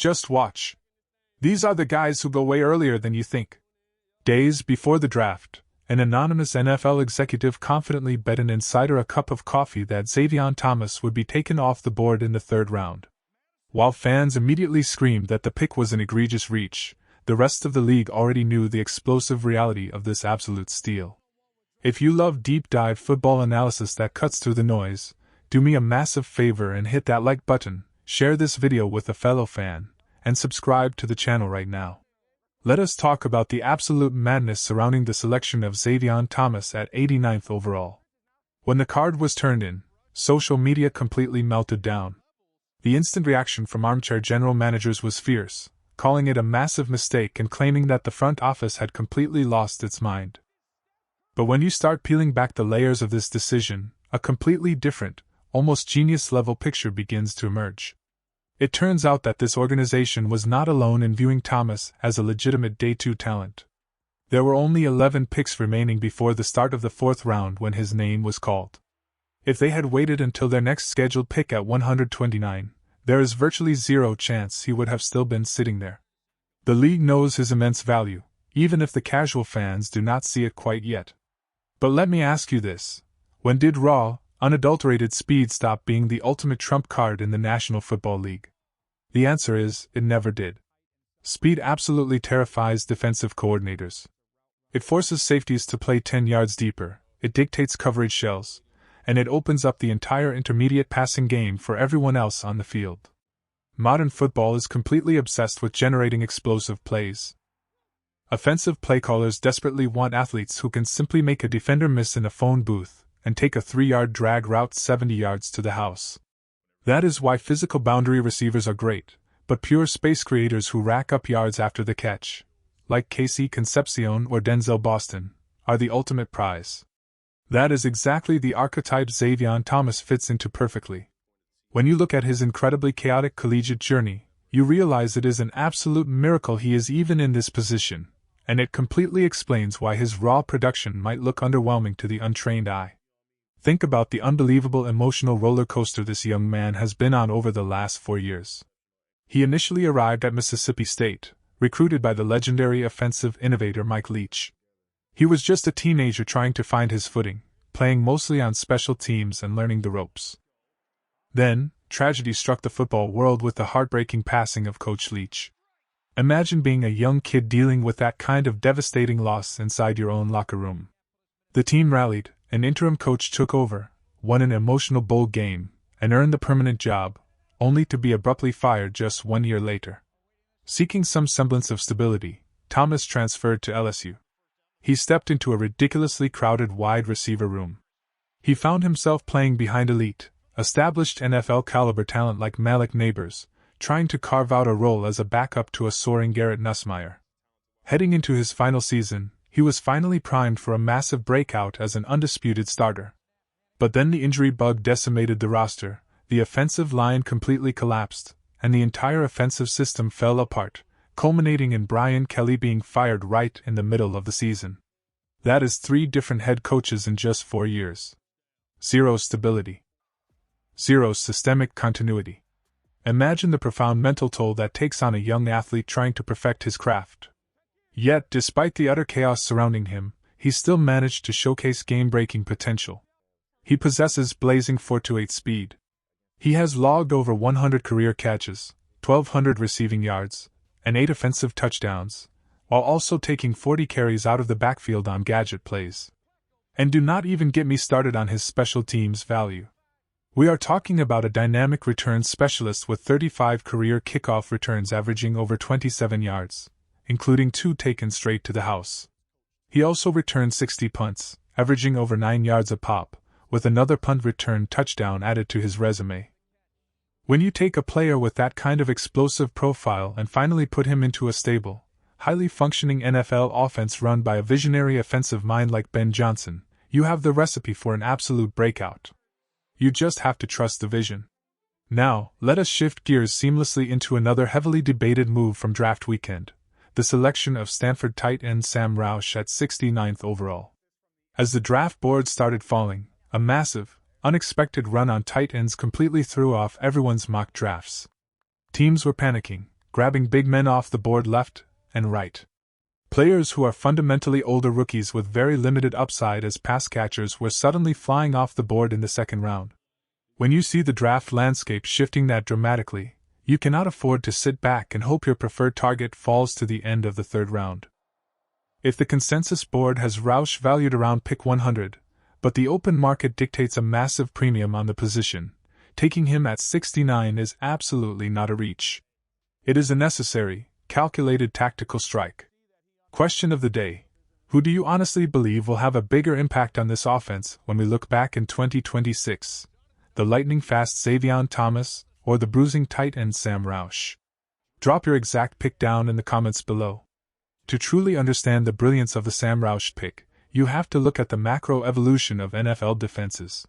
Just watch. These are the guys who go way earlier than you think. Days before the draft, an anonymous NFL executive confidently bet an insider a cup of coffee that Zavion Thomas would be taken off the board in the third round. While fans immediately screamed that the pick was an egregious reach, the rest of the league already knew the explosive reality of this absolute steal. If you love deep-dive football analysis that cuts through the noise, do me a massive favor and hit that like button, share this video with a fellow fan, and subscribe to the channel right now. Let us talk about the absolute madness surrounding the selection of Zavion Thomas at 89th overall. When the card was turned in, social media completely melted down. The instant reaction from armchair general managers was fierce, calling it a massive mistake and claiming that the front office had completely lost its mind. But when you start peeling back the layers of this decision, a completely different, almost genius-level picture begins to emerge. It turns out that this organization was not alone in viewing Thomas as a legitimate Day 2 talent. There were only 11 picks remaining before the start of the fourth round when his name was called. If they had waited until their next scheduled pick at 129, there is virtually zero chance he would have still been sitting there. The league knows his immense value, even if the casual fans do not see it quite yet. But let me ask you this: when did raw, unadulterated speed stop being the ultimate trump card in the National Football League? The answer is, it never did. Speed absolutely terrifies defensive coordinators. It forces safeties to play 10 yards deeper, it dictates coverage shells, and it opens up the entire intermediate passing game for everyone else on the field. Modern football is completely obsessed with generating explosive plays. Offensive playcallers desperately want athletes who can simply make a defender miss in a phone booth and take a 3-yard drag route 70 yards to the house. That is why physical boundary receivers are great, but pure space creators who rack up yards after the catch, like Casey Concepcion or Denzel Boston, are the ultimate prize. That is exactly the archetype Zavion Thomas fits into perfectly. When you look at his incredibly chaotic collegiate journey, you realize it is an absolute miracle he is even in this position, and it completely explains why his raw production might look underwhelming to the untrained eye. Think about the unbelievable emotional roller coaster this young man has been on over the last 4 years. He initially arrived at Mississippi State, recruited by the legendary offensive innovator Mike Leach. He was just a teenager trying to find his footing, playing mostly on special teams and learning the ropes. Then, tragedy struck the football world with the heartbreaking passing of Coach Leach. Imagine being a young kid dealing with that kind of devastating loss inside your own locker room. The team rallied, an interim coach took over, won an emotional bowl game, and earned the permanent job, only to be abruptly fired just 1 year later. Seeking some semblance of stability, Thomas transferred to LSU. He stepped into a ridiculously crowded wide receiver room. He found himself playing behind elite, established NFL-caliber talent like Malik Neighbors, trying to carve out a role as a backup to a soaring Garrett Nussmeier. Heading into his final season, he was finally primed for a massive breakout as an undisputed starter. But then the injury bug decimated the roster, the offensive line completely collapsed, and the entire offensive system fell apart, culminating in Brian Kelly being fired right in the middle of the season. That is 3 different head coaches in just 4 years. Zero stability. Zero systemic continuity. Imagine the profound mental toll that takes on a young athlete trying to perfect his craft. Yet, despite the utter chaos surrounding him, he still managed to showcase game-breaking potential. He possesses blazing 4.28 speed. He has logged over 100 career catches, 1,200 receiving yards, and 8 offensive touchdowns, while also taking 40 carries out of the backfield on gadget plays. And do not even get me started on his special teams value. We are talking about a dynamic return specialist with 35 career kickoff returns averaging over 27 yards, including 2 taken straight to the house. He also returned 60 punts, averaging over 9 yards a pop, with another punt return touchdown added to his resume. When you take a player with that kind of explosive profile and finally put him into a stable, highly functioning NFL offense run by a visionary offensive mind like Ben Johnson, you have the recipe for an absolute breakout. You just have to trust the vision. Now, let us shift gears seamlessly into another heavily debated move from draft weekend, the selection of Stanford tight end Sam Roush at 69th overall. As the draft board started falling, a massive, unexpected run on tight ends completely threw off everyone's mock drafts. Teams were panicking, grabbing big men off the board left and right. Players who are fundamentally older rookies with very limited upside as pass catchers were suddenly flying off the board in the second round. When you see the draft landscape shifting that dramatically, you cannot afford to sit back and hope your preferred target falls to the end of the third round. If the consensus board has Roush valued around pick 100, but the open market dictates a massive premium on the position, taking him at 69 is absolutely not a reach. It is a necessary, calculated tactical strike. Question of the day: who do you honestly believe will have a bigger impact on this offense when we look back in 2026? The lightning-fast Zavion Thomas or the bruising tight end Sam Roush? Drop your exact pick down in the comments below. To truly understand the brilliance of the Sam Roush pick, you have to look at the macro evolution of NFL defenses.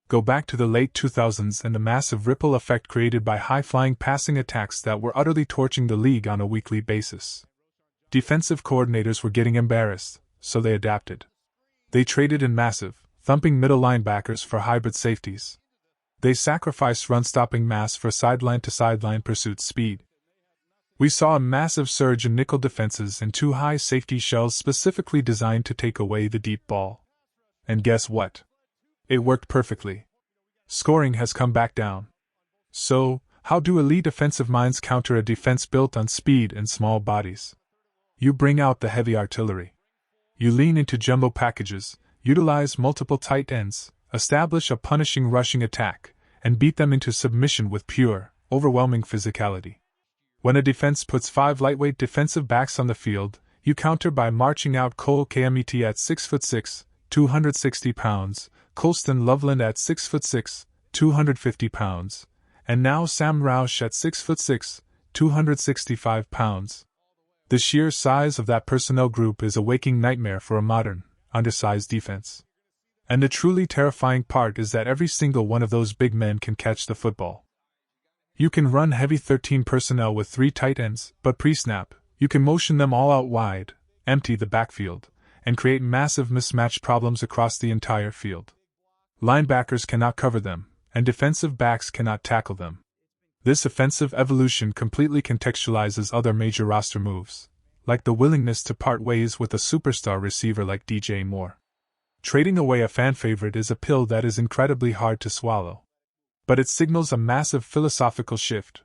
Go back to the late 2000s and the massive ripple effect created by high-flying passing attacks that were utterly torching the league on a weekly basis. Defensive coordinators were getting embarrassed, so they adapted. They traded in massive, thumping middle linebackers for hybrid safeties. They sacrificed run-stopping mass for sideline-to-sideline pursuit speed. We saw a massive surge in nickel defenses and two high safety shells specifically designed to take away the deep ball. And guess what? It worked perfectly. Scoring has come back down. So, how do elite defensive minds counter a defense built on speed and small bodies? You bring out the heavy artillery. You lean into jumbo packages, utilize multiple tight ends, establish a punishing rushing attack, and beat them into submission with pure, overwhelming physicality. When a defense puts 5 lightweight defensive backs on the field, you counter by marching out Cole Kmet at 6'6", 260 pounds, Colston Loveland at 6'6", 250 pounds, and now Sam Roush at 6'6", 265 pounds. The sheer size of that personnel group is a waking nightmare for a modern, undersized defense. And the truly terrifying part is that every single one of those big men can catch the football. You can run heavy 13 personnel with 3 tight ends, but pre-snap, you can motion them all out wide, empty the backfield, and create massive mismatch problems across the entire field. Linebackers cannot cover them, and defensive backs cannot tackle them. This offensive evolution completely contextualizes other major roster moves, like the willingness to part ways with a superstar receiver like DJ Moore. Trading away a fan favorite is a pill that is incredibly hard to swallow. But it signals a massive philosophical shift.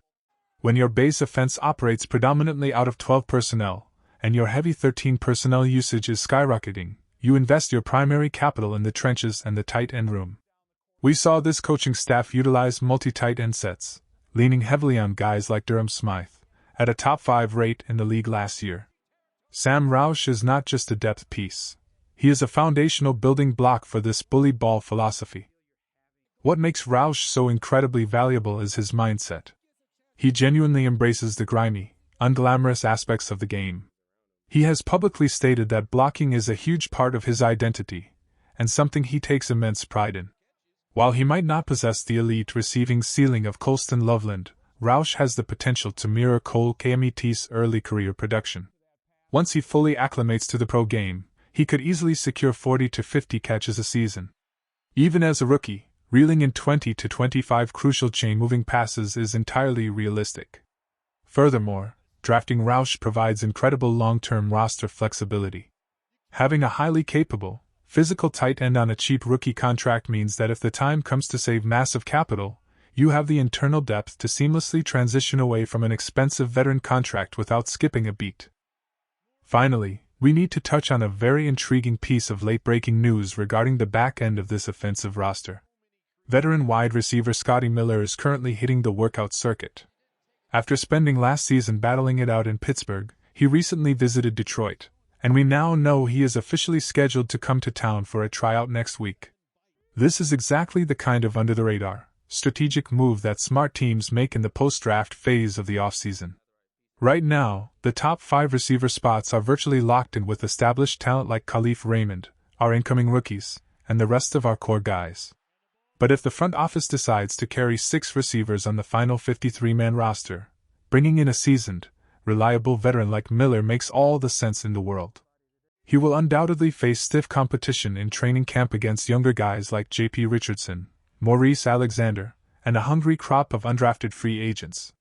When your base offense operates predominantly out of 12 personnel, and your heavy 13 personnel usage is skyrocketing, you invest your primary capital in the trenches and the tight end room. We saw this coaching staff utilize multi-tight end sets, leaning heavily on guys like Durham Smythe, at a top 5 rate in the league last year. Sam Roush is not just a depth piece. He is a foundational building block for this bully ball philosophy. What makes Roush so incredibly valuable is his mindset. He genuinely embraces the grimy, unglamorous aspects of the game. He has publicly stated that blocking is a huge part of his identity, and something he takes immense pride in. While he might not possess the elite receiving ceiling of Colston Loveland, Roush has the potential to mirror Cole Kmet's early career production. Once he fully acclimates to the pro game, he could easily secure 40 to 50 catches a season. Even as a rookie, reeling in 20 to 25 crucial chain-moving passes is entirely realistic. Furthermore, drafting Roush provides incredible long-term roster flexibility. Having a highly capable, physical tight end on a cheap rookie contract means that if the time comes to save massive capital, you have the internal depth to seamlessly transition away from an expensive veteran contract without skipping a beat. Finally, we need to touch on a very intriguing piece of late-breaking news regarding the back end of this offensive roster. Veteran wide receiver Scotty Miller is currently hitting the workout circuit. After spending last season battling it out in Pittsburgh, he recently visited Detroit, and we now know he is officially scheduled to come to town for a tryout next week. This is exactly the kind of under-the-radar, strategic move that smart teams make in the post-draft phase of the offseason. Right now, the top 5 receiver spots are virtually locked in with established talent like Khalif Raymond, our incoming rookies, and the rest of our core guys. But if the front office decides to carry 6 receivers on the final 53-man roster, bringing in a seasoned, reliable veteran like Miller makes all the sense in the world. He will undoubtedly face stiff competition in training camp against younger guys like J.P. Richardson, Maurice Alexander, and a hungry crop of undrafted free agents.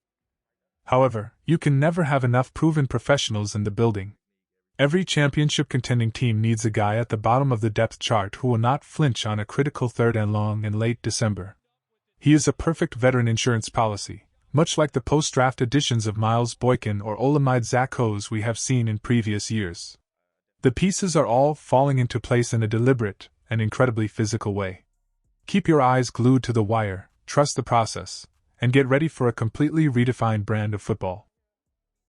However, you can never have enough proven professionals in the building. Every championship contending team needs a guy at the bottom of the depth chart who will not flinch on a critical 3rd and long in late December. He is a perfect veteran insurance policy, much like the post-draft additions of Miles Boykin or Olamide Zakos we have seen in previous years. The pieces are all falling into place in a deliberate and incredibly physical way. Keep your eyes glued to the wire, trust the process, and get ready for a completely redefined brand of football.